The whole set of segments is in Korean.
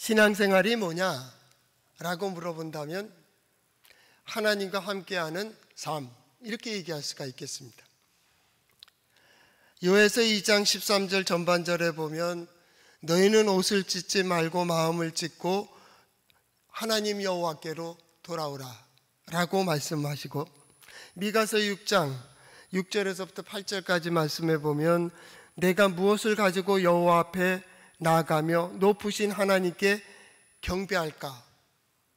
신앙생활이 뭐냐라고 물어본다면 하나님과 함께하는 삶, 이렇게 얘기할 수가 있겠습니다. 요에서 2장 13절 전반절에 보면 너희는 옷을 찢지 말고 마음을 찢고 하나님 여호와께로 돌아오라 라고 말씀하시고, 미가서 6장 6절에서부터 8절까지 말씀해 보면 내가 무엇을 가지고 여호와 앞에 나아가며 높으신 하나님께 경배할까?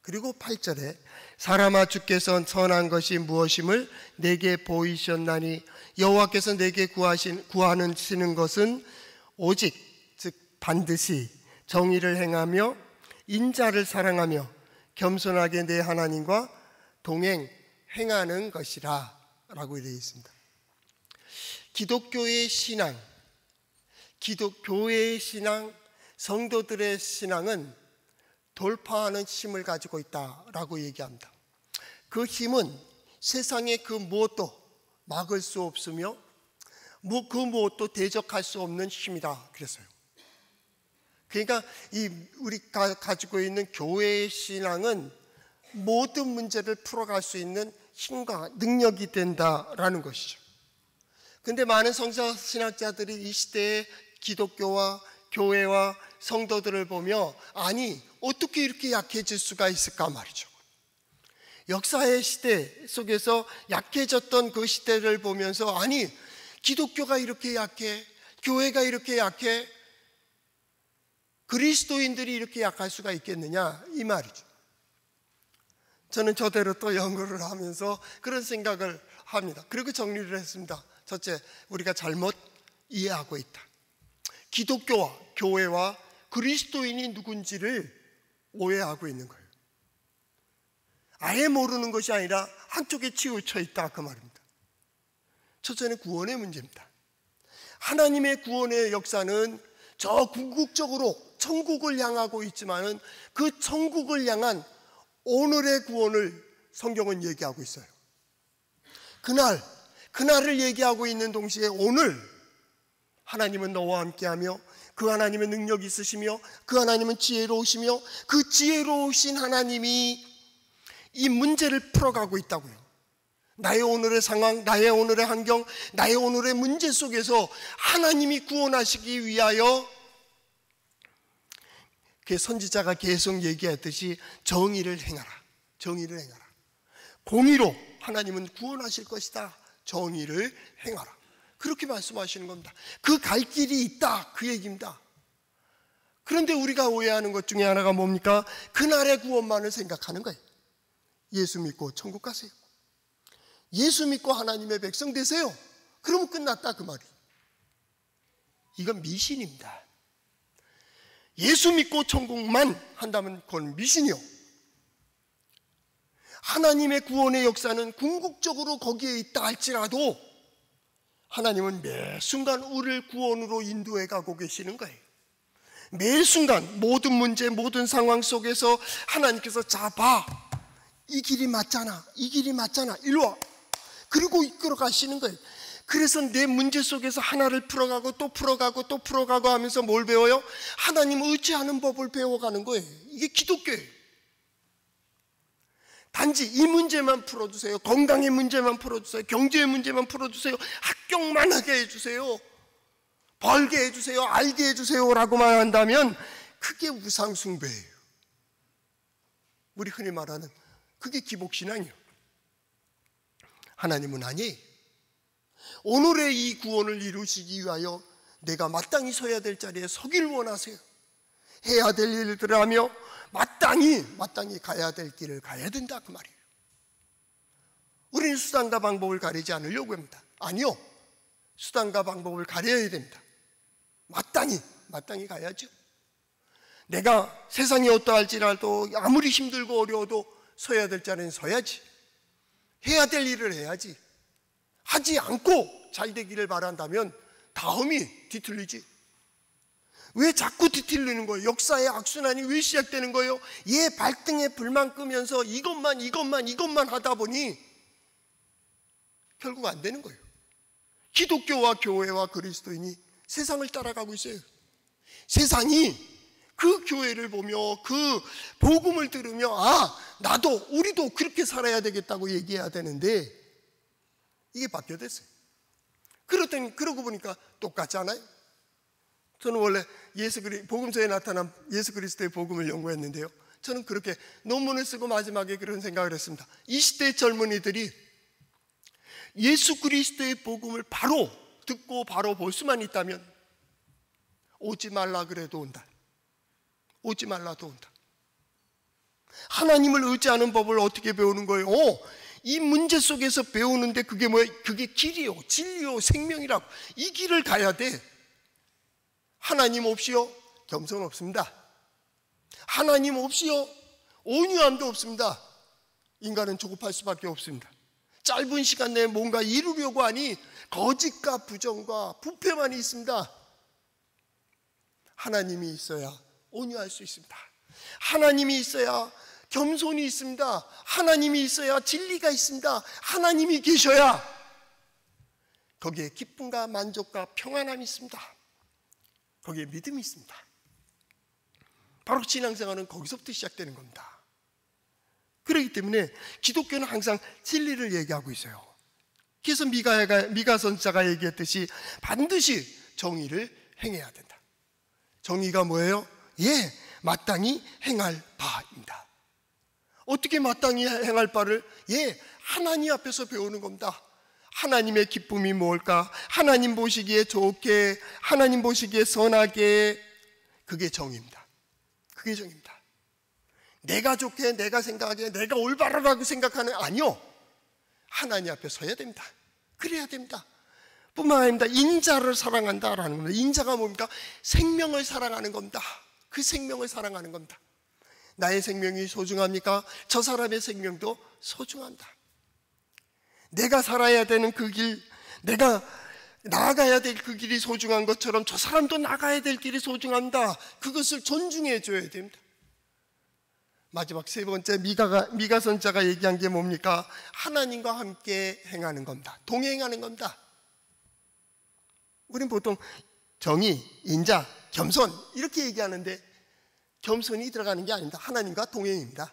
그리고 8절에 사람아 주께서 선한 것이 무엇임을 내게 보이셨나니 여호와께서 내게 구하시는 것은 오직 즉 반드시 정의를 행하며 인자를 사랑하며 겸손하게 내 하나님과 동행 행하는 것이라 라고 되어 있습니다. 기독교의 신앙, 교회의 신앙, 성도들의 신앙은 돌파하는 힘을 가지고 있다라고 얘기합니다. 그 힘은 세상의 그 무엇도 막을 수 없으며 그 무엇도 대적할 수 없는 힘이다 그랬어요. 그러니까 우리가 가지고 있는 교회의 신앙은 모든 문제를 풀어갈 수 있는 힘과 능력이 된다라는 것이죠. 그런데 많은 성서신학자들이 이 시대의 기독교와 교회와 성도들을 보며 아니 어떻게 이렇게 약해질 수가 있을까 말이죠. 역사의 시대 속에서 약해졌던 그 시대를 보면서 아니 기독교가 이렇게 약해, 교회가 이렇게 약해, 그리스도인들이 이렇게 약할 수가 있겠느냐 이 말이죠. 저는 저대로 또 연구를 하면서 그런 생각을 합니다. 그리고 정리를 했습니다. 첫째, 우리가 잘못 이해하고 있다. 기독교와 교회와 그리스도인이 누군지를 오해하고 있는 거예요. 아예 모르는 것이 아니라 한쪽에 치우쳐 있다 그 말입니다. 첫째는 구원의 문제입니다. 하나님의 구원의 역사는 저 궁극적으로 천국을 향하고 있지만은 그 천국을 향한 오늘의 구원을 성경은 얘기하고 있어요. 그날을 얘기하고 있는 동시에 오늘 하나님은 너와 함께하며 그 하나님의 능력이 있으시며 그 하나님은 지혜로우시며 그 지혜로우신 하나님이 이 문제를 풀어가고 있다고요. 나의 오늘의 상황, 나의 오늘의 환경, 나의 오늘의 문제 속에서 하나님이 구원하시기 위하여 그 선지자가 계속 얘기했듯이 정의를 행하라. 정의를 행하라. 공의로 하나님은 구원하실 것이다. 정의를 행하라. 그렇게 말씀하시는 겁니다. 그 갈 길이 있다 그 얘기입니다. 그런데 우리가 오해하는 것 중에 하나가 뭡니까? 그날의 구원만을 생각하는 거예요. 예수 믿고 천국 가세요. 예수 믿고 하나님의 백성 되세요. 그러면 끝났다 그 말이에요. 이건 미신입니다. 예수 믿고 천국만 한다면 그건 미신이요. 하나님의 구원의 역사는 궁극적으로 거기에 있다 할지라도 하나님은 매 순간 우리를 구원으로 인도해 가고 계시는 거예요. 매 순간 모든 문제, 모든 상황 속에서 하나님께서 자 봐, 이 길이 맞잖아, 이 길이 맞잖아, 일로 와. 그리고 이끌어 가시는 거예요. 그래서 내 문제 속에서 하나를 풀어가고 또 풀어가고 또 풀어가고 하면서 뭘 배워요? 하나님 의지하는 법을 배워가는 거예요. 이게 기독교예요. 단지 이 문제만 풀어주세요. 건강의 문제만 풀어주세요. 경제의 문제만 풀어주세요. 합격만 하게 해주세요. 벌게 해주세요. 알게 해주세요 라고만 한다면 그게 우상숭배예요. 우리 흔히 말하는 그게 기복신앙이에요. 하나님은 아니에요. 오늘의 이 구원을 이루시기 위하여 내가 마땅히 서야 될 자리에 서길 원하세요. 해야 될 일들을 하며 마땅히 가야 될 길을 가야 된다 그 말이에요. 우리는 수단과 방법을 가리지 않으려고 합니다. 아니요, 수단과 방법을 가려야 됩니다. 마땅히 가야죠. 내가 세상이 어떠할지라도 아무리 힘들고 어려워도 서야 될 자리는 서야지. 해야 될 일을 해야지. 하지 않고 잘 되기를 바란다면 다음이 뒤틀리지. 왜 자꾸 뒤틀리는 거예요? 역사의 악순환이 왜 시작되는 거예요? 얘 발등에 불만 끄면서 이것만 하다 보니 결국 안 되는 거예요. 기독교와 교회와 그리스도인이 세상을 따라가고 있어요. 세상이 그 교회를 보며 그 복음을 들으며 우리도 그렇게 살아야 되겠다고 얘기해야 되는데 이게 바뀌어졌어요. 그러고 보니까 똑같지 않아요? 저는 원래 복음서에 나타난 예수 그리스도의 복음을 연구했는데요, 저는 그렇게 논문을 쓰고 마지막에 그런 생각을 했습니다. 이 시대의 젊은이들이 예수 그리스도의 복음을 바로 듣고 바로 볼 수만 있다면 오지 말라 그래도 온다. 오지 말라도 온다. 하나님을 의지하는 법을 어떻게 배우는 거예요? 이 문제 속에서 배우는데 그게 뭐예요? 그게 길이요, 진리요, 생명이라고. 이 길을 가야 돼. 하나님 없이요 겸손 없습니다. 하나님 없이요 온유함도 없습니다. 인간은 조급할 수밖에 없습니다. 짧은 시간 내에 뭔가 이루려고 하니 거짓과 부정과 부패만 있습니다. 하나님이 있어야 온유할 수 있습니다. 하나님이 있어야 겸손이 있습니다. 하나님이 있어야 진리가 있습니다. 하나님이 계셔야 거기에 기쁨과 만족과 평안함이 있습니다. 거기에 믿음이 있습니다. 바로 신앙생활은 거기서부터 시작되는 겁니다. 그렇기 때문에 기독교는 항상 진리를 얘기하고 있어요. 그래서 미가 선지자가 얘기했듯이 반드시 정의를 행해야 된다. 정의가 뭐예요? 마땅히 행할 바입니다. 어떻게 마땅히 행할 바를? 하나님 앞에서 배우는 겁니다. 하나님의 기쁨이 뭘까? 하나님 보시기에 좋게, 하나님 보시기에 선하게. 그게 정의입니다. 그게 정의입니다. 내가 좋게, 내가 생각하기에 내가 올바르다고 생각하는, 아니요, 하나님 앞에 서야 됩니다. 그래야 됩니다. 뿐만 아닙니다. 인자를 사랑한다라는 겁니다. 인자가 뭡니까? 생명을 사랑하는 겁니다. 그 생명을 사랑하는 겁니다. 나의 생명이 소중합니까? 저 사람의 생명도 소중합니다. 내가 살아야 되는 그 길, 내가 나아가야 될 그 길이 소중한 것처럼 저 사람도 나가야 될 길이 소중합니다. 그것을 존중해 줘야 됩니다. 마지막 세 번째, 미가 선지자가 얘기한 게 뭡니까? 하나님과 함께 행하는 겁니다. 동행하는 겁니다. 우리는 보통 정의, 인자, 겸손 이렇게 얘기하는데 겸손이 들어가는 게 아닙니다. 하나님과 동행입니다.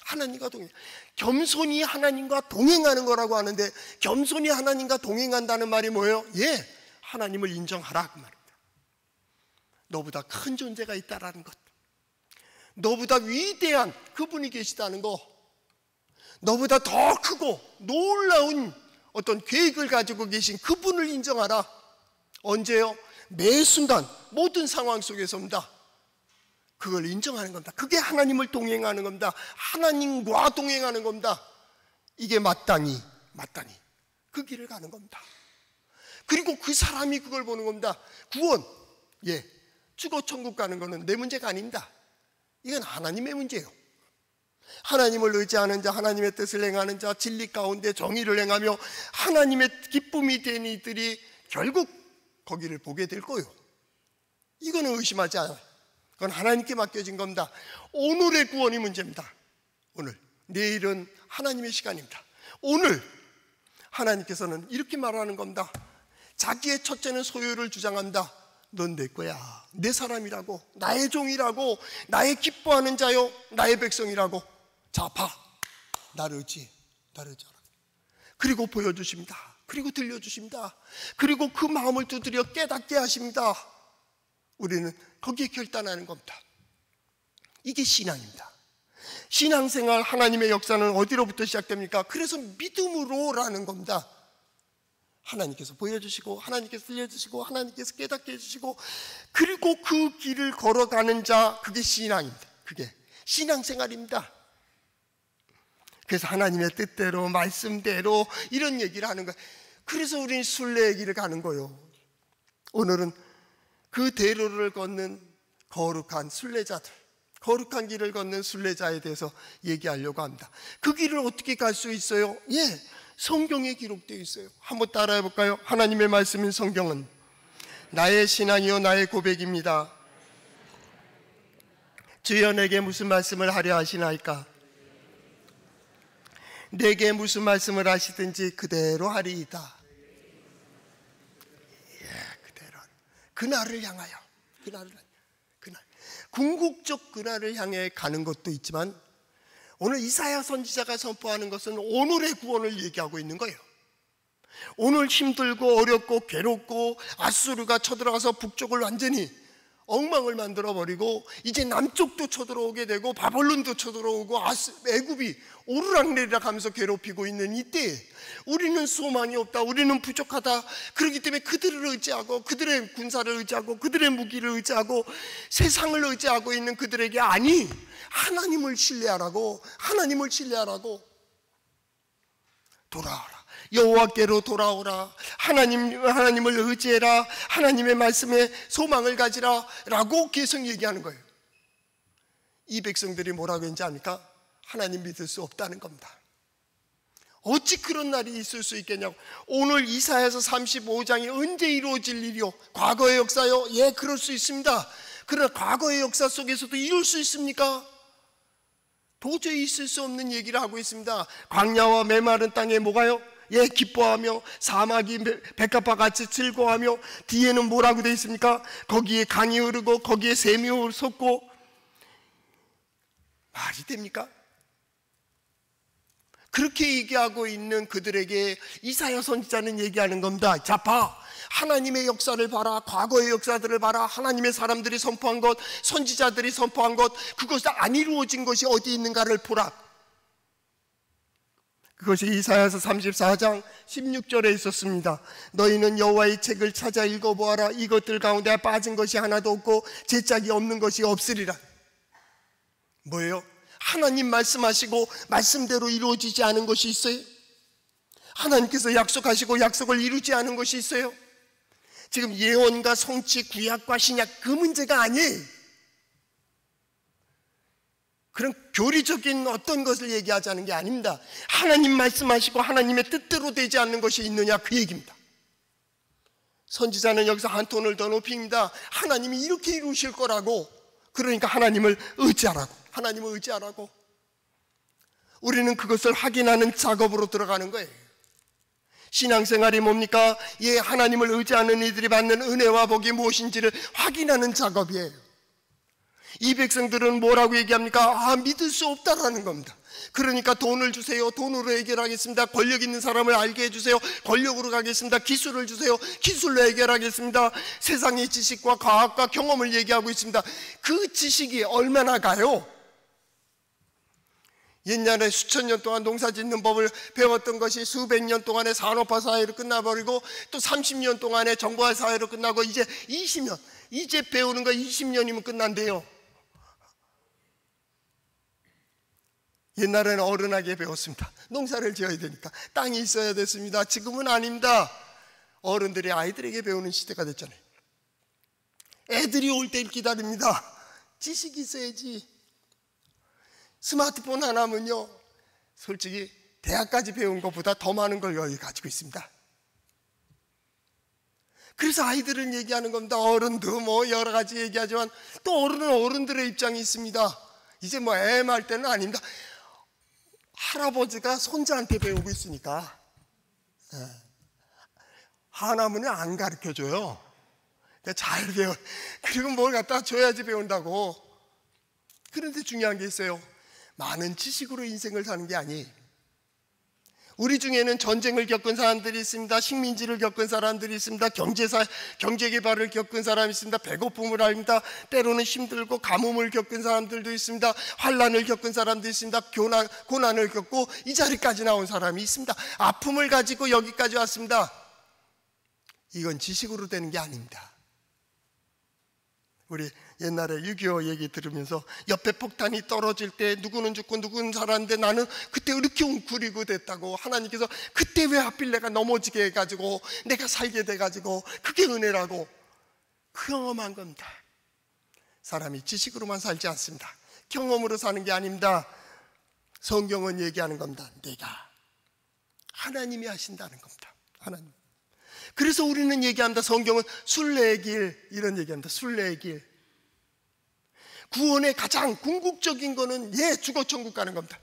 하나님과 동행. 겸손이 하나님과 동행하는 거라고 하는데, 겸손이 하나님과 동행한다는 말이 뭐예요? 하나님을 인정하라 그 말입니다. 너보다 큰 존재가 있다라는 것, 너보다 위대한 그분이 계시다는 거, 너보다 더 크고 놀라운 어떤 계획을 가지고 계신 그분을 인정하라. 언제요? 매 순간 모든 상황 속에서입니다. 그걸 인정하는 겁니다. 그게 하나님을 동행하는 겁니다. 하나님과 동행하는 겁니다. 이게 마땅히 그 길을 가는 겁니다. 그리고 그 사람이 그걸 보는 겁니다. 구원, 죽어 천국 가는 거는 내 문제가 아닙니다. 이건 하나님의 문제예요. 하나님을 의지하는 자, 하나님의 뜻을 행하는 자, 진리 가운데 정의를 행하며 하나님의 기쁨이 된 이들이 결국 거기를 보게 될 거예요. 이거는 의심하지 않아요. 그건 하나님께 맡겨진 겁니다. 오늘의 구원이 문제입니다. 오늘, 내일은 하나님의 시간입니다. 오늘 하나님께서는 이렇게 말하는 겁니다. 자기의 첫째는 소유를 주장한다. 넌 내 거야, 내 사람이라고, 나의 종이라고, 나의 기뻐하는 자요, 나의 백성이라고. 자, 봐, 나를 의지하라. 그리고 보여주십니다. 그리고 들려주십니다. 그리고 그 마음을 두드려 깨닫게 하십니다. 우리는 거기에 결단하는 겁니다. 이게 신앙입니다. 신앙생활, 하나님의 역사는 어디로부터 시작됩니까? 그래서 믿음으로라는 겁니다. 하나님께서 보여주시고, 하나님께서 들려주시고, 하나님께서 깨닫게 해주시고, 그리고 그 길을 걸어가는 자, 그게 신앙입니다. 그게 신앙생활입니다. 그래서 하나님의 뜻대로, 말씀대로 이런 얘기를 하는 거예요. 그래서 우리는 순례의 길을 가는 거예요. 오늘은 그 대로를 걷는 거룩한 순례자들, 거룩한 길을 걷는 순례자에 대해서 얘기하려고 합니다. 그 길을 어떻게 갈 수 있어요? 성경에 기록되어 있어요. 한번 따라해 볼까요? 하나님의 말씀인 성경은 나의 신앙이요 나의 고백입니다. 주여 내게 무슨 말씀을 하려 하시나이까? 내게 무슨 말씀을 하시든지 그대로 하리이다. 그대로. 그날을 향하여, 그날 궁극적 그날을 향해 가는 것도 있지만 오늘 이사야 선지자가 선포하는 것은 오늘의 구원을 얘기하고 있는 거예요. 오늘 힘들고 어렵고 괴롭고 아수르가 쳐들어가서 북쪽을 완전히 엉망을 만들어버리고 이제 남쪽도 쳐들어오게 되고 바벨론도 쳐들어오고 애굽이 오르락내리락 하면서 괴롭히고 있는 이때 우리는 소망이 없다, 우리는 부족하다. 그렇기 때문에 그들을 의지하고 그들의 군사를 의지하고 그들의 무기를 의지하고 세상을 의지하고 있는 그들에게 아니, 하나님을 신뢰하라고, 하나님을 신뢰하라고. 돌아와라, 여호와께로 돌아오라, 하나님을 의지해라, 하나님의 말씀에 소망을 가지라 라고 계속 얘기하는 거예요. 이 백성들이 뭐라고 했는지 압니까? 하나님 믿을 수 없다는 겁니다. 어찌 그런 날이 있을 수 있겠냐고. 오늘 이사야서 35장이 언제 이루어질 일이요? 과거의 역사요? 예, 그럴 수 있습니다. 그러나 과거의 역사 속에서도 이룰 수 있습니까? 도저히 있을 수 없는 얘기를 하고 있습니다. 광야와 메마른 땅에 뭐가요? 예, 기뻐하며 사막이 백합화 같이 즐거워하며, 뒤에는 뭐라고 되어 있습니까? 거기에 강이 흐르고 거기에 샘이 솟고. 말이 됩니까? 그렇게 얘기하고 있는 그들에게 이사야 선지자는 얘기하는 겁니다. 자, 봐, 하나님의 역사를 봐라, 과거의 역사들을 봐라. 하나님의 사람들이 선포한 것, 선지자들이 선포한 것, 그것이 안 이루어진 것이 어디 있는가를 보라. 그것이 이사야서 34장 16절에 있었습니다. 너희는 여호와의 책을 찾아 읽어보아라. 이것들 가운데 빠진 것이 하나도 없고 제짝이 없는 것이 없으리라. 뭐예요? 하나님 말씀하시고 말씀대로 이루어지지 않은 것이 있어요? 하나님께서 약속하시고 약속을 이루지 않은 것이 있어요? 지금 예언과 성취, 구약과 신약, 그 문제가 아니에요. 그런 교리적인 어떤 것을 얘기하자는 게 아닙니다. 하나님 말씀하시고 하나님의 뜻대로 되지 않는 것이 있느냐, 그 얘기입니다. 선지자는 여기서 한 톤을 더 높입니다. 하나님이 이렇게 이루실 거라고. 그러니까 하나님을 의지하라고, 하나님을 의지하라고. 우리는 그것을 확인하는 작업으로 들어가는 거예요. 신앙생활이 뭡니까? 예, 하나님을 의지하는 이들이 받는 은혜와 복이 무엇인지를 확인하는 작업이에요. 이 백성들은 뭐라고 얘기합니까? 아, 믿을 수 없다라는 겁니다. 그러니까 돈을 주세요, 돈으로 해결하겠습니다. 권력 있는 사람을 알게 해주세요, 권력으로 가겠습니다. 기술을 주세요, 기술로 해결하겠습니다. 세상의 지식과 과학과 경험을 얘기하고 있습니다. 그 지식이 얼마나 가요? 옛날에 수천 년 동안 농사 짓는 법을 배웠던 것이 수백 년 동안의 산업화 사회로 끝나버리고 또 30년 동안의 정보화 사회로 끝나고 이제 20년, 이제 배우는 거 20년이면 끝난대요. 옛날에는 어른에게 배웠습니다. 농사를 지어야 되니까 땅이 있어야 됐습니다. 지금은 아닙니다. 어른들이 아이들에게 배우는 시대가 됐잖아요. 애들이 올 때를 기다립니다. 지식이 있어야지. 스마트폰 하나면요, 솔직히 대학까지 배운 것보다 더 많은 걸 여기 가지고 있습니다. 그래서 아이들은 얘기하는 겁니다. 어른도 뭐 여러 가지 얘기하지만 또 어른은 어른들의 입장이 있습니다. 이제 뭐 애말 때는 아닙니다. 할아버지가 손자한테 배우고 있으니까 하나문을 안 가르쳐줘요. 잘 배워. 그리고 뭘 갖다 줘야지 배운다고. 그런데 중요한 게 있어요. 많은 지식으로 인생을 사는 게 아니에요. 우리 중에는 전쟁을 겪은 사람들이 있습니다. 식민지를 겪은 사람들이 있습니다. 경제개발을 겪은 사람이 있습니다. 배고픔을 압니다. 때로는 힘들고 가뭄을 겪은 사람들도 있습니다. 환난을 겪은 사람도 있습니다. 고난을 겪고 이 자리까지 나온 사람이 있습니다. 아픔을 가지고 여기까지 왔습니다. 이건 지식으로 되는 게 아닙니다. 우리 옛날에 6.25 얘기 들으면서 옆에 폭탄이 떨어질 때 누구는 죽고 누구는 살았는데 나는 그때 이렇게 웅크리고 됐다고. 하나님께서 그때 왜 하필 내가 넘어지게 해가지고 내가 살게 돼가지고 그게 은혜라고. 그 경험한 겁니다. 사람이 지식으로만 살지 않습니다. 경험으로 사는 게 아닙니다. 성경은 얘기하는 겁니다. 내가 하나님이 하신다는 겁니다. 하나님. 그래서 우리는 얘기합니다. 성경은 순례의 길, 이런 얘기합니다. 순례의 길. 구원의 가장 궁극적인 거는 예, 죽어 천국 가는 겁니다.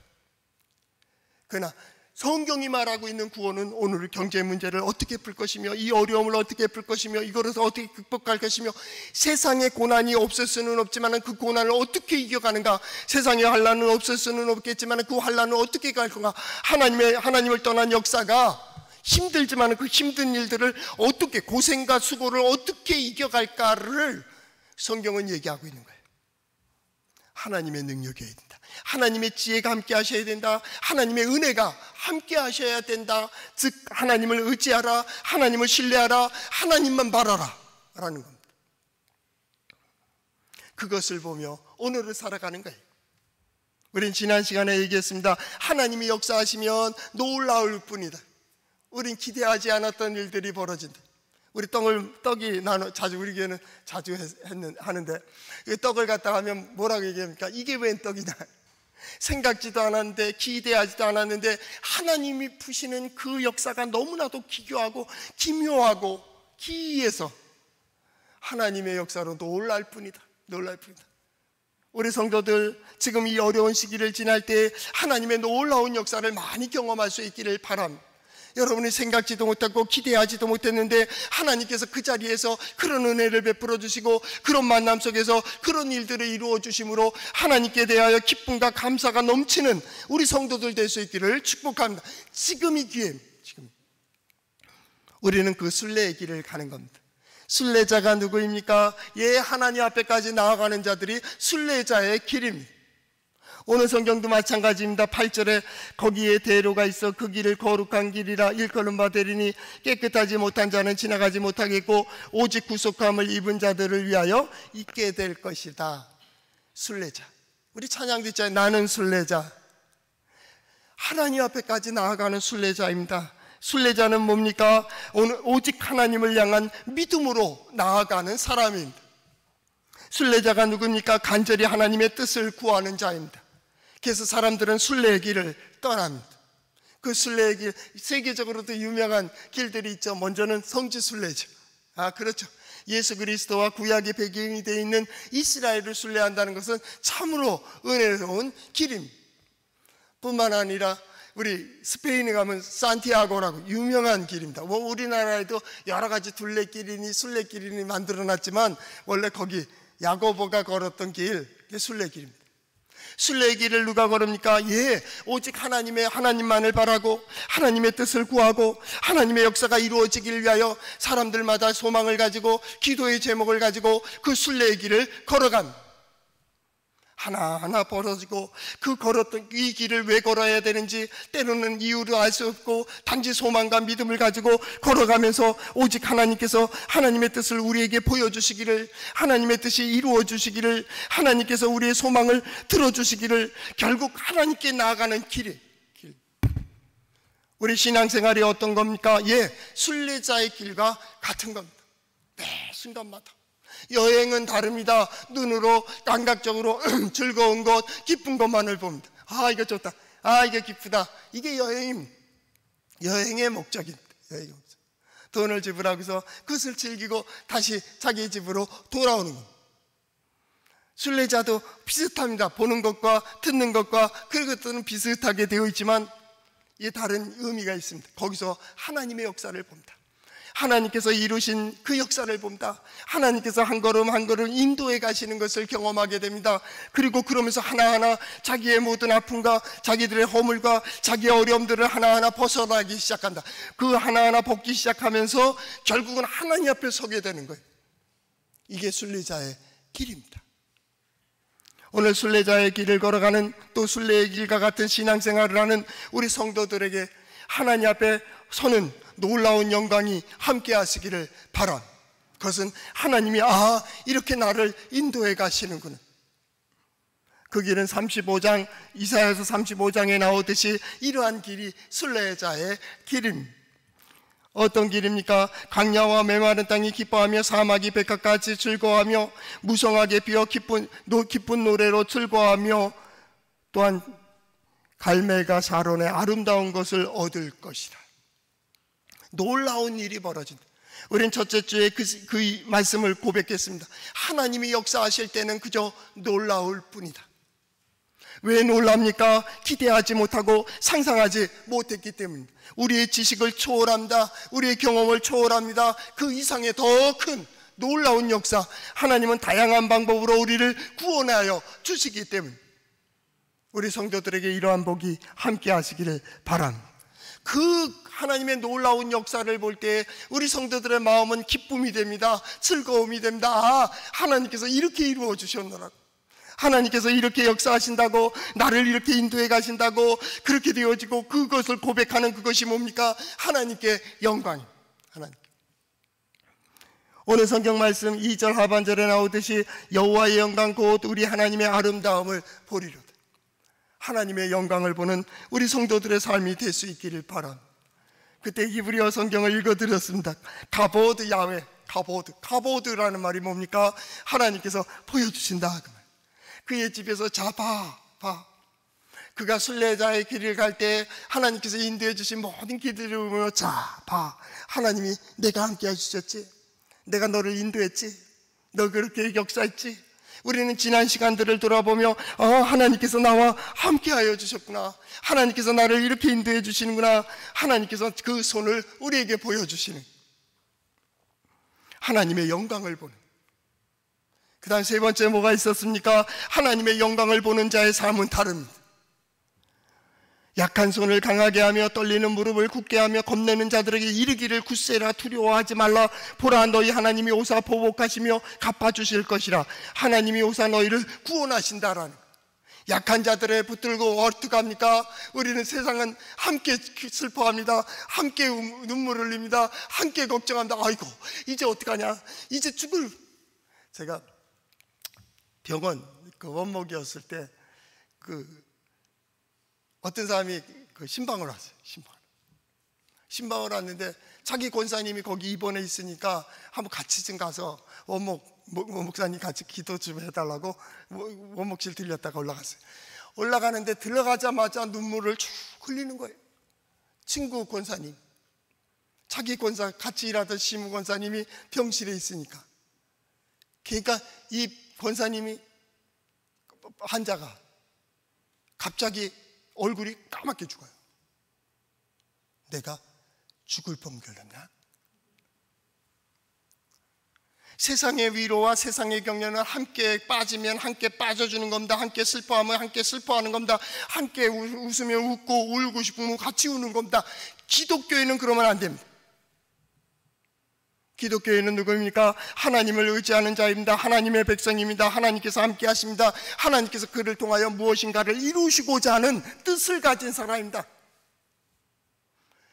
그러나 성경이 말하고 있는 구원은 오늘 경제 문제를 어떻게 풀 것이며, 이 어려움을 어떻게 풀 것이며, 이거를 어떻게 극복할 것이며, 세상의 고난이 없을 수는 없지만 그 고난을 어떻게 이겨가는가, 세상의 환난은 없을 수는 없겠지만 그 환난을 어떻게 갈 건가, 하나님을 떠난 역사가 힘들지만 그 힘든 일들을 어떻게, 고생과 수고를 어떻게 이겨갈까를 성경은 얘기하고 있는 거예요. 하나님의 능력이어야 된다. 하나님의 지혜가 함께 하셔야 된다. 하나님의 은혜가 함께 하셔야 된다. 즉 하나님을 의지하라, 하나님을 신뢰하라, 하나님만 바라라 라는 겁니다. 그것을 보며 오늘을 살아가는 거예요. 우린 지난 시간에 얘기했습니다. 하나님이 역사하시면 놀라울 뿐이다. 우린 기대하지 않았던 일들이 벌어진다. 우리 떡이 자주, 우리 교회는 자주 하는데, 떡을 갖다 하면 뭐라고 얘기합니까? 이게 웬 떡이냐? 생각지도 않았는데, 기대하지도 않았는데 하나님이 푸시는 그 역사가 너무나도 기묘하고 기이해서 하나님의 역사로 놀랄 뿐이다. 놀랄 뿐이다. 우리 성도들 지금 이 어려운 시기를 지날 때 하나님의 놀라운 역사를 많이 경험할 수 있기를 바랍니다. 여러분이 생각지도 못하고 기대하지도 못했는데 하나님께서 그 자리에서 그런 은혜를 베풀어 주시고 그런 만남 속에서 그런 일들을 이루어 주심으로 하나님께 대하여 기쁨과 감사가 넘치는 우리 성도들 될 수 있기를 축복합니다. 지금이 기회입니다. 지금 우리는 그 순례의 길을 가는 겁니다. 순례자가 누구입니까? 하나님 앞에까지 나아가는 자들이 순례자의 길입니다. 오늘 성경도 마찬가지입니다. 8절에 거기에 대로가 있어 그 길을 거룩한 길이라 일컬음 바 되리니 깨끗하지 못한 자는 지나가지 못하겠고 오직 구속함을 입은 자들을 위하여 있게 될 것이다. 순례자. 우리 찬양도 있잖아요. 나는 순례자. 하나님 앞에까지 나아가는 순례자입니다. 순례자는 뭡니까? 오늘 오직 하나님을 향한 믿음으로 나아가는 사람입니다. 순례자가 누굽니까? 간절히 하나님의 뜻을 구하는 자입니다. 그래서 사람들은 순례의 길을 떠납니다. 그 순례의 길, 세계적으로도 유명한 길들이 있죠. 먼저는 성지순례죠. 그렇죠. 예수 그리스도와 구약의 배경이 되어 있는 이스라엘을 순례한다는 것은 참으로 은혜로운 길입니다. 뿐만 아니라 우리 스페인에 가면 산티아고라고 유명한 길입니다. 우리나라에도 여러 가지 둘레길이니 순례길이니 만들어놨지만 원래 거기 야고보가 걸었던 길, 그게 순례길입니다. 순례의 길을 누가 걸읍니까? 오직 하나님만을 바라고 하나님의 뜻을 구하고 하나님의 역사가 이루어지길 위하여 사람들마다 소망을 가지고 기도의 제목을 가지고 그 순례의 길을 걸어간, 하나하나 벌어지고 그 걸었던 이 길을 왜 걸어야 되는지 때로는 이유를 알 수 없고 단지 소망과 믿음을 가지고 걸어가면서 오직 하나님께서 하나님의 뜻을 우리에게 보여주시기를, 하나님의 뜻이 이루어주시기를, 하나님께서 우리의 소망을 들어주시기를, 결국 하나님께 나아가는 길. 우리 신앙생활이 어떤 겁니까? 순례자의 길과 같은 겁니다. 매 순간마다 여행은 다릅니다. 눈으로 감각적으로 즐거운 것, 기쁜 것만을 봅니다. 이거 좋다, 이게 기쁘다. 이게 여행의 목적입니다. 돈을 지불하고 해서 그것을 즐기고 다시 자기 집으로 돌아오는 것. 순례자도 비슷합니다. 보는 것과 듣는 것과 그런 것들은 비슷하게 되어 있지만 이게 다른 의미가 있습니다. 거기서 하나님의 역사를 봅니다. 하나님께서 이루신 그 역사를 봅니다. 하나님께서 한 걸음 한 걸음 인도해 가시는 것을 경험하게 됩니다. 그리고 그러면서 하나하나 자기의 모든 아픔과 자기들의 허물과 자기의 어려움들을 하나하나 벗어나기 시작한다. 그 하나하나 벗기 시작하면서 결국은 하나님 앞에 서게 되는 거예요. 이게 순례자의 길입니다. 오늘 순례자의 길을 걸어가는, 또 순례의 길과 같은 신앙생활을 하는 우리 성도들에게 하나님 앞에 서는 놀라운 영광이 함께 하시기를 바랍니다. 그것은 하나님이 이렇게 나를 인도해 가시는구나. 그 길은 35장, 이사야서 35장에 나오듯이 이러한 길이 순례자의 길입니다. 어떤 길입니까? 광야와 메마른 땅이 기뻐하며 사막이 백합같이 즐거워하며 무성하게 피어 기쁜 노래로 즐거워하며 또한 갈멜과 사론의 아름다운 것을 얻을 것이라. 놀라운 일이 벌어진다. 우린 첫째 주에 그 말씀을 고백했습니다. 하나님이 역사하실 때는 그저 놀라울 뿐이다. 왜 놀랍니까? 기대하지 못하고 상상하지 못했기 때문입니다. 우리의 지식을 초월합니다. 우리의 경험을 초월합니다. 그 이상의 더 큰 놀라운 역사, 하나님은 다양한 방법으로 우리를 구원하여 주시기 때문에 우리 성도들에게 이러한 복이 함께 하시기를 바랍니다. 그 하나님의 놀라운 역사를 볼 때 우리 성도들의 마음은 기쁨이 됩니다. 즐거움이 됩니다. 아, 하나님께서 이렇게 이루어 주셨노라고, 하나님께서 이렇게 역사하신다고, 나를 이렇게 인도해 가신다고, 그렇게 되어지고 그것을 고백하는 그것이 뭡니까? 하나님께 영광입니다. 하나님. 오늘 성경 말씀 2절 하반절에 나오듯이 여호와의 영광 곧 우리 하나님의 아름다움을 보리로다. 하나님의 영광을 보는 우리 성도들의 삶이 될 수 있기를 바랍니다. 그때 히브리어 성경을 읽어드렸습니다. 가보드 야훼, 가보드라는 말이 뭡니까? 하나님께서 보여주신다 그 말. 그의 집에서 자 봐. 그가 순례자의 길을 갈 때 하나님께서 인도해 주신 모든 길들을 보며 자 봐, 하나님이 내가 함께 해주셨지, 내가 너를 인도했지, 너 그렇게 역사했지. 우리는 지난 시간들을 돌아보며 하나님께서 나와 함께하여 주셨구나, 하나님께서 나를 이렇게 인도해 주시는구나, 하나님께서 그 손을 우리에게 보여주시는 하나님의 영광을 보는. 그 다음 세 번째 뭐가 있었습니까? 하나님의 영광을 보는 자의 삶은 다릅니다. 약한 손을 강하게 하며 떨리는 무릎을 굳게 하며 겁내는 자들에게 이르기를 굳세라, 두려워하지 말라. 보라, 너희 하나님이 오사 보복하시며 갚아주실 것이라. 하나님이 오사 너희를 구원하신다라는. 약한 자들의 붙들고 어떡합니까? 우리는 세상은 함께 슬퍼합니다. 함께 눈물을 흘립니다. 함께 걱정합니다. 아이고, 이제 어떡하냐, 이제 죽을. 제가 병원 원목이었을 때 어떤 사람이 신방을 왔어요. 신방을 왔는데 자기 권사님이 거기 입원해 있으니까 한번 같이 좀 가서 원목사님 같이 기도 좀 해달라고 원목실 들렸다가 올라갔어요. 올라가는데 들어가자마자 눈물을 쭉 흘리는 거예요. 친구 권사님, 자기 권사, 같이 일하던 시무 권사님이 병실에 있으니까. 그러니까 이 권사님이, 환자가 갑자기 얼굴이 까맣게 죽어요. 내가 죽을 병 걸렸나? 세상의 위로와 세상의 격려는 함께 빠지면 함께 빠져주는 겁니다. 함께 슬퍼하면 함께 슬퍼하는 겁니다. 함께 웃으면 웃고 울고 싶으면 같이 우는 겁니다. 기독교회는 그러면 안 됩니다. 기독교회는 누구입니까? 하나님을 의지하는 자입니다. 하나님의 백성입니다. 하나님께서 함께 하십니다. 하나님께서 그를 통하여 무엇인가를 이루시고자 하는 뜻을 가진 사람입니다.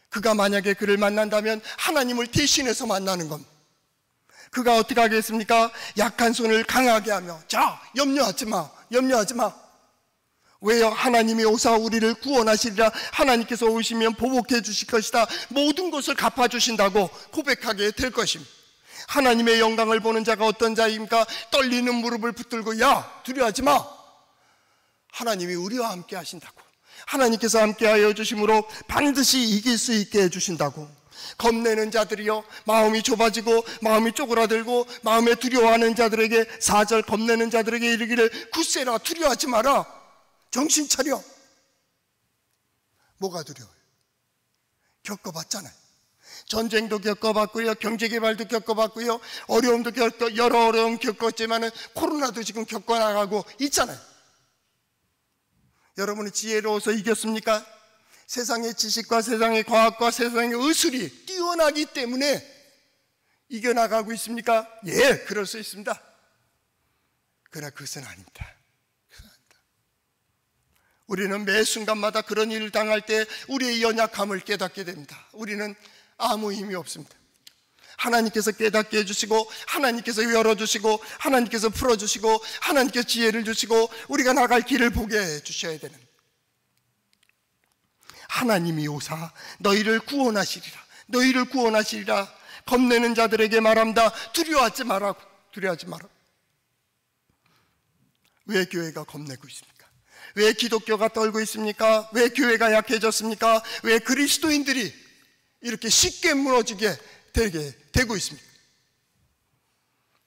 그가 만약에 그를 만난다면 하나님을 대신해서 만나는 겁니다. 그가 어떻게 하겠습니까? 약한 손을 강하게 하며, 자, 염려하지 마. 왜요? 하나님이 오사 우리를 구원하시리라. 하나님께서 오시면 보복해 주실 것이다. 모든 것을 갚아주신다고 고백하게 될 것입니다. 하나님의 영광을 보는 자가 어떤 자입니까? 떨리는 무릎을 붙들고, 야, 두려워하지 마. 하나님이 우리와 함께 하신다고. 하나님께서 함께하여 주심으로 반드시 이길 수 있게 해주신다고. 겁내는 자들이요, 마음이 좁아지고 마음이 쪼그라들고 마음에 두려워하는 자들에게, 4절 겁내는 자들에게 이르기를 굳세라, 두려워하지 마라. 정신 차려. 뭐가 두려워요? 겪어봤잖아요. 전쟁도 겪어봤고요, 경제개발도 겪어봤고요, 어려움도 여러 어려움 겪었지만은 코로나도 지금 겪어나가고 있잖아요. 여러분이 지혜로워서 이겼습니까? 세상의 지식과 세상의 과학과 세상의 의술이 뛰어나기 때문에 이겨나가고 있습니까? 예, 그럴 수 있습니다. 그러나 그것은 아닙니다. 우리는 매 순간마다 그런 일을 당할 때 우리의 연약함을 깨닫게 됩니다. 우리는 아무 힘이 없습니다. 하나님께서 깨닫게 해주시고, 하나님께서 열어주시고, 하나님께서 풀어주시고, 하나님께서 지혜를 주시고, 우리가 나갈 길을 보게 해주셔야 되는, 하나님이 오사 너희를 구원하시리라. 겁내는 자들에게 말합니다. 두려워하지 마라. 왜 교회가 겁내고 있습니까? 왜 기독교가 떨고 있습니까? 왜 교회가 약해졌습니까? 왜 그리스도인들이 이렇게 쉽게 무너지게 되고 있습니까?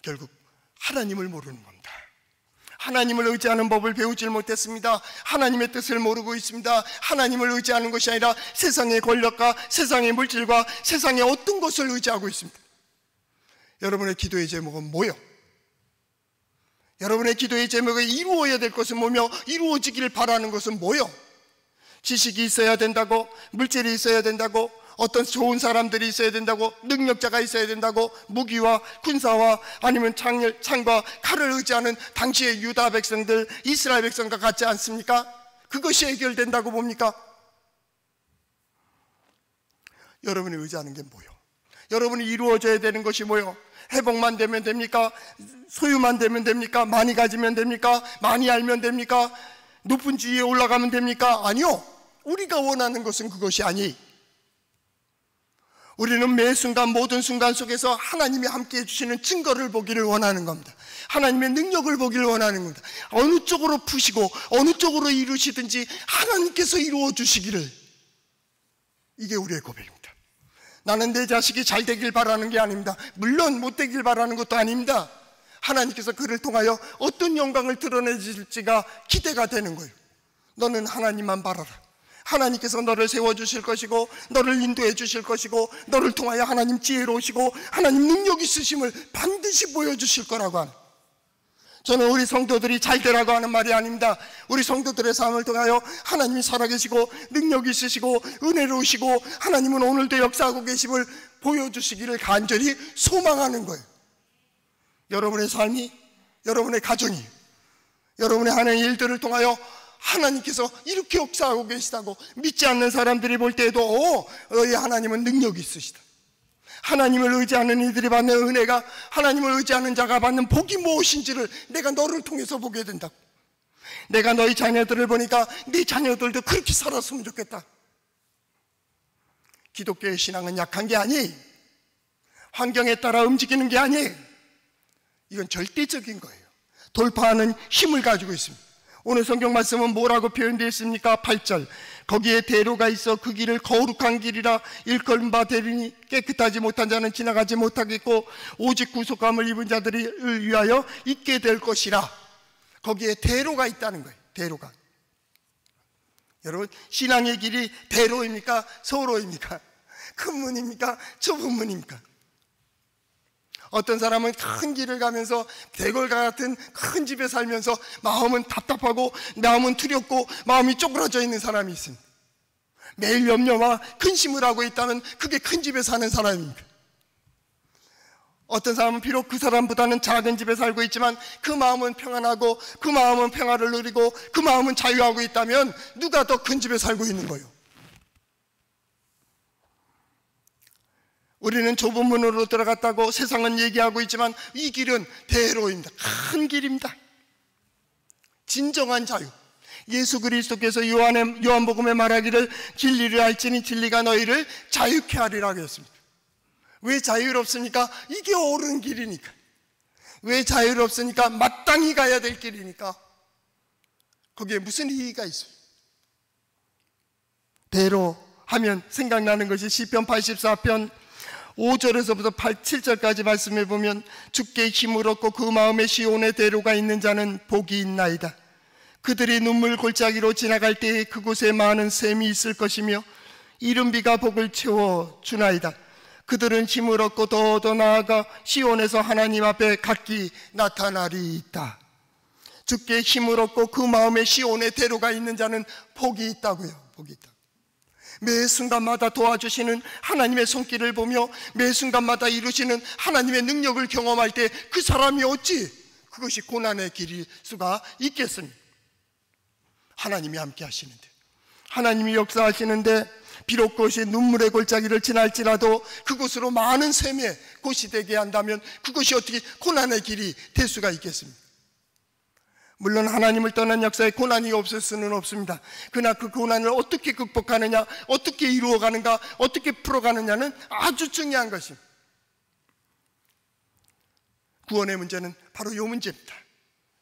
결국 하나님을 모르는 겁니다. 하나님을 의지하는 법을 배우질 못했습니다. 하나님의 뜻을 모르고 있습니다. 하나님을 의지하는 것이 아니라 세상의 권력과 세상의 물질과 세상의 어떤 것을 의지하고 있습니다. 여러분의 기도의 제목은 뭐요? 여러분의 기도의 제목에 이루어야 될 것은 뭐며 이루어지기를 바라는 것은 뭐요? 지식이 있어야 된다고, 물질이 있어야 된다고, 어떤 좋은 사람들이 있어야 된다고, 능력자가 있어야 된다고, 무기와 군사와 아니면 창과 칼을 의지하는 당시의 유다 백성들, 이스라엘 백성과 같지 않습니까? 그것이 해결된다고 봅니까? 여러분이 의지하는 게 뭐요? 여러분이 이루어져야 되는 것이 뭐요? 회복만 되면 됩니까? 소유만 되면 됩니까? 많이 가지면 됩니까? 많이 알면 됩니까? 높은 지위에 올라가면 됩니까? 아니요. 우리가 원하는 것은 그것이 아니. 우리는 매 순간 모든 순간 속에서 하나님이 함께 해주시는 증거를 보기를 원하는 겁니다. 하나님의 능력을 보기를 원하는 겁니다. 어느 쪽으로 푸시고 어느 쪽으로 이루시든지 하나님께서 이루어 주시기를, 이게 우리의 고백입니다. 나는 내 자식이 잘 되길 바라는 게 아닙니다. 물론 못 되길 바라는 것도 아닙니다. 하나님께서 그를 통하여 어떤 영광을 드러내실지가 기대가 되는 거예요. 너는 하나님만 바라라. 하나님께서 너를 세워주실 것이고 너를 인도해 주실 것이고 너를 통하여 하나님 지혜로우시고 하나님 능력 있으심을 반드시 보여주실 거라고 하는, 저는 우리 성도들이 잘 되라고 하는 말이 아닙니다. 우리 성도들의 삶을 통하여 하나님이 살아계시고 능력 있으시고 은혜로우시고 하나님은 오늘도 역사하고 계심을 보여주시기를 간절히 소망하는 거예요. 여러분의 삶이, 여러분의 가정이, 여러분의 하는 일들을 통하여 하나님께서 이렇게 역사하고 계시다고 믿지 않는 사람들이 볼 때에도 너희 하나님은 능력이 있으시다. 하나님을 의지하는 이들이 받는 은혜가, 하나님을 의지하는 자가 받는 복이 무엇인지를 내가 너를 통해서 보게 된다고. 내가 너희 자녀들을 보니까 네 자녀들도 그렇게 살았으면 좋겠다. 기독교의 신앙은 약한 게 아니, 환경에 따라 움직이는 게 아니, 이건 절대적인 거예요. 돌파하는 힘을 가지고 있습니다. 오늘 성경 말씀은 뭐라고 표현되어 있습니까? 8절, 거기에 대로가 있어 그 길을 거룩한 길이라 일컬은 바 되리니 깨끗하지 못한 자는 지나가지 못하겠고 오직 구속함을 입은 자들을 위하여 있게 될 것이라. 거기에 대로가 있다는 거예요. 대로가. 여러분, 신앙의 길이 대로입니까? 소로입니까? 큰 문입니까? 좁은 문입니까? 어떤 사람은 큰 길을 가면서 대궐과 같은 큰 집에 살면서 마음은 답답하고 마음은 두렵고 마음이 쪼그라져 있는 사람이 있습니다. 매일 염려와 근심을 하고 있다면 그게 큰 집에 사는 사람입니다. 어떤 사람은 비록 그 사람보다는 작은 집에 살고 있지만 그 마음은 평안하고 그 마음은 평화를 누리고 그 마음은 자유하고 있다면 누가 더 큰 집에 살고 있는 거예요? 우리는 좁은 문으로 들어갔다고 세상은 얘기하고 있지만 이 길은 대로입니다. 큰 길입니다. 진정한 자유. 예수 그리스도께서 요한복음에 말하기를 진리를 알지니 진리가 너희를 자유케 하리라고 했습니다. 왜 자유롭습니까? 이게 옳은 길이니까. 왜 자유롭습니까? 마땅히 가야 될 길이니까. 거기에 무슨 이의가 있어요? 대로 하면 생각나는 것이 시편 84편 5절에서부터 7절까지 말씀해 보면, 주께 힘을 얻고 그 마음에 시온의 대로가 있는 자는 복이 있나이다. 그들이 눈물 골짜기로 지나갈 때에 그곳에 많은 샘이 있을 것이며 이른 비가 복을 채워 주나이다. 그들은 힘을 얻고 더 나아가 시온에서 하나님 앞에 각기 나타나리이다. 주께 힘을 얻고 그 마음에 시온의 대로가 있는 자는 복이 있다고요. 복이 있다. 매 순간마다 도와주시는 하나님의 손길을 보며 매 순간마다 이루시는 하나님의 능력을 경험할 때 그 사람이 어찌 그것이 고난의 길일 수가 있겠습니까? 하나님이 함께 하시는데, 하나님이 역사하시는데 비록 그것이 눈물의 골짜기를 지날지라도 그곳으로 많은 샘의 곳이 되게 한다면 그것이 어떻게 고난의 길이 될 수가 있겠습니까? 물론 하나님을 떠난 역사에 고난이 없을 수는 없습니다. 그러나 그 고난을 어떻게 극복하느냐, 어떻게 이루어가는가, 어떻게 풀어가느냐는 아주 중요한 것입니다. 구원의 문제는 바로 이 문제입니다.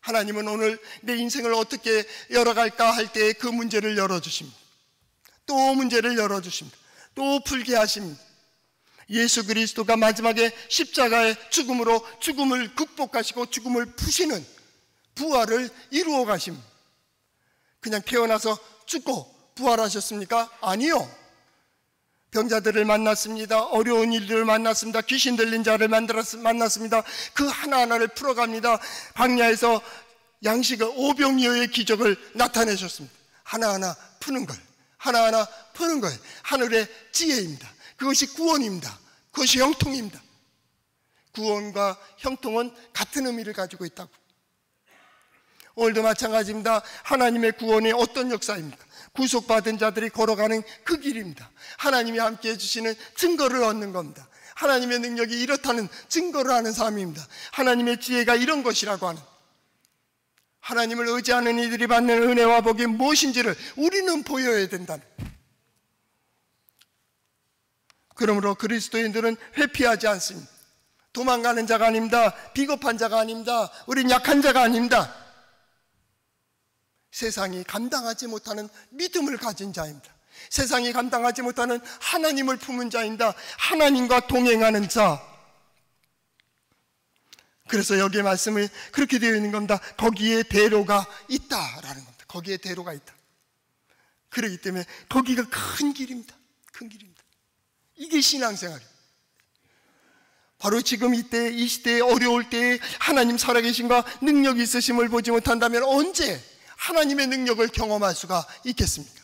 하나님은 오늘 내 인생을 어떻게 열어갈까 할 때 그 문제를 열어주십니다. 또 문제를 열어주십니다. 또 풀게 하십니다. 예수 그리스도가 마지막에 십자가의 죽음으로 죽음을 극복하시고 죽음을 푸시는 부활을 이루어 가십니다. 그냥 태어나서 죽고 부활하셨습니까? 아니요. 병자들을 만났습니다. 어려운 일들을 만났습니다. 귀신 들린 자를 만났습니다. 그 하나하나를 풀어갑니다. 광야에서 양식을 오병이어의 기적을 나타내셨습니다. 하나하나 푸는 걸, 하나하나 푸는 걸. 하늘의 지혜입니다. 그것이 구원입니다. 그것이 형통입니다. 구원과 형통은 같은 의미를 가지고 있다고. 오늘도 마찬가지입니다. 하나님의 구원이 어떤 역사입니까? 구속받은 자들이 걸어가는 그 길입니다. 하나님이 함께해 주시는 증거를 얻는 겁니다. 하나님의 능력이 이렇다는 증거를 하는 삶입니다. 하나님의 지혜가 이런 것이라고 하는, 하나님을 의지하는 이들이 받는 은혜와 복이 무엇인지를 우리는 보여야 된다는. 그러므로 그리스도인들은 회피하지 않습니다. 도망가는 자가 아닙니다. 비겁한 자가 아닙니다. 우린 약한 자가 아닙니다. 세상이 감당하지 못하는 믿음을 가진 자입니다. 세상이 감당하지 못하는 하나님을 품은 자입니다. 하나님과 동행하는 자. 그래서 여기에 말씀이 그렇게 되어 있는 겁니다. 거기에 대로가 있다라는 겁니다. 거기에 대로가 있다. 그렇기 때문에 거기가 큰 길입니다. 큰 길입니다. 이게 신앙생활이에요. 바로 지금 이때, 이 시대에 어려울 때에 하나님 살아계신과 능력이 있으심을 보지 못한다면 언제 하나님의 능력을 경험할 수가 있겠습니까?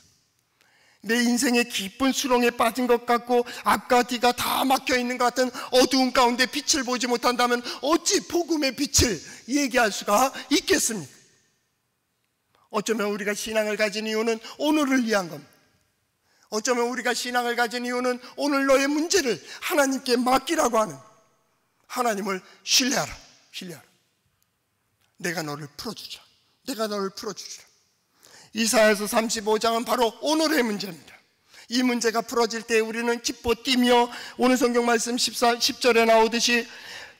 내 인생의 깊은 수렁에 빠진 것 같고 앞과 뒤가 다 막혀 있는 것 같은 어두운 가운데 빛을 보지 못한다면 어찌 복음의 빛을 얘기할 수가 있겠습니까? 어쩌면 우리가 신앙을 가진 이유는 오늘을 위한 겁니다. 어쩌면 우리가 신앙을 가진 이유는 오늘 너의 문제를 하나님께 맡기라고 하는, 하나님을 신뢰하라. 내가 너를 풀어주자. 내가 너를 풀어주리라. 이사야서 35장은 바로 오늘의 문제입니다. 이 문제가 풀어질 때 우리는 기뻐 뛰며, 오늘 성경 말씀 10절에 나오듯이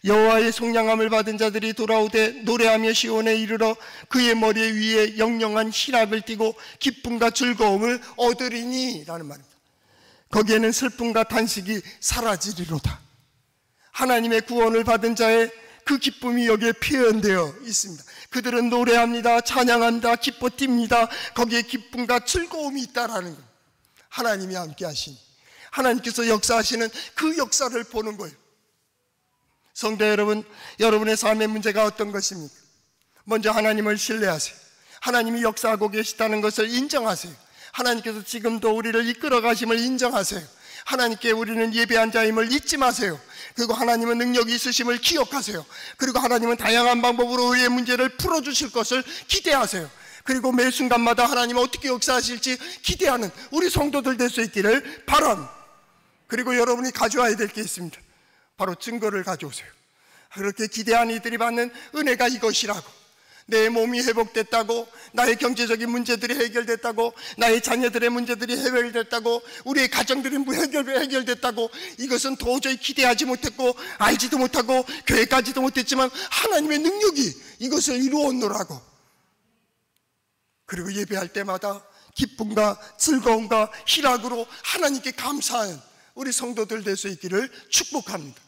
여호와의 속량함을 받은 자들이 돌아오되 노래하며 시온에 이르러 그의 머리 위에 영영한 희락을 띠고 기쁨과 즐거움을 얻으리니 라는 말입니다. 거기에는 슬픔과 탄식이 사라지리로다. 하나님의 구원을 받은 자의 그 기쁨이 여기에 표현되어 있습니다. 그들은 노래합니다. 찬양합니다. 기뻐 뜁니다. 거기에 기쁨과 즐거움이 있다라는 거예요. 하나님이 함께 하시니, 하나님께서 역사하시는 그 역사를 보는 거예요. 성도 여러분, 여러분의 삶의 문제가 어떤 것입니까? 먼저 하나님을 신뢰하세요. 하나님이 역사하고 계시다는 것을 인정하세요. 하나님께서 지금도 우리를 이끌어 가심을 인정하세요. 하나님께 우리는 예배한 자임을 잊지 마세요. 그리고 하나님은 능력이 있으심을 기억하세요. 그리고 하나님은 다양한 방법으로 우리의 문제를 풀어주실 것을 기대하세요. 그리고 매 순간마다 하나님은 어떻게 역사하실지 기대하는 우리 성도들 될 수 있기를 바랍니다. 그리고 여러분이 가져와야 될 게 있습니다. 바로 증거를 가져오세요. 그렇게 기대한 이들이 받는 은혜가 이것이라고. 내 몸이 회복됐다고, 나의 경제적인 문제들이 해결됐다고, 나의 자녀들의 문제들이 해결됐다고, 우리의 가정들이 해결됐다고, 이것은 도저히 기대하지 못했고 알지도 못하고 계획하지도 못했지만 하나님의 능력이 이것을 이루었노라고. 그리고 예배할 때마다 기쁨과 즐거움과 희락으로 하나님께 감사하는 우리 성도들 될 수 있기를 축복합니다.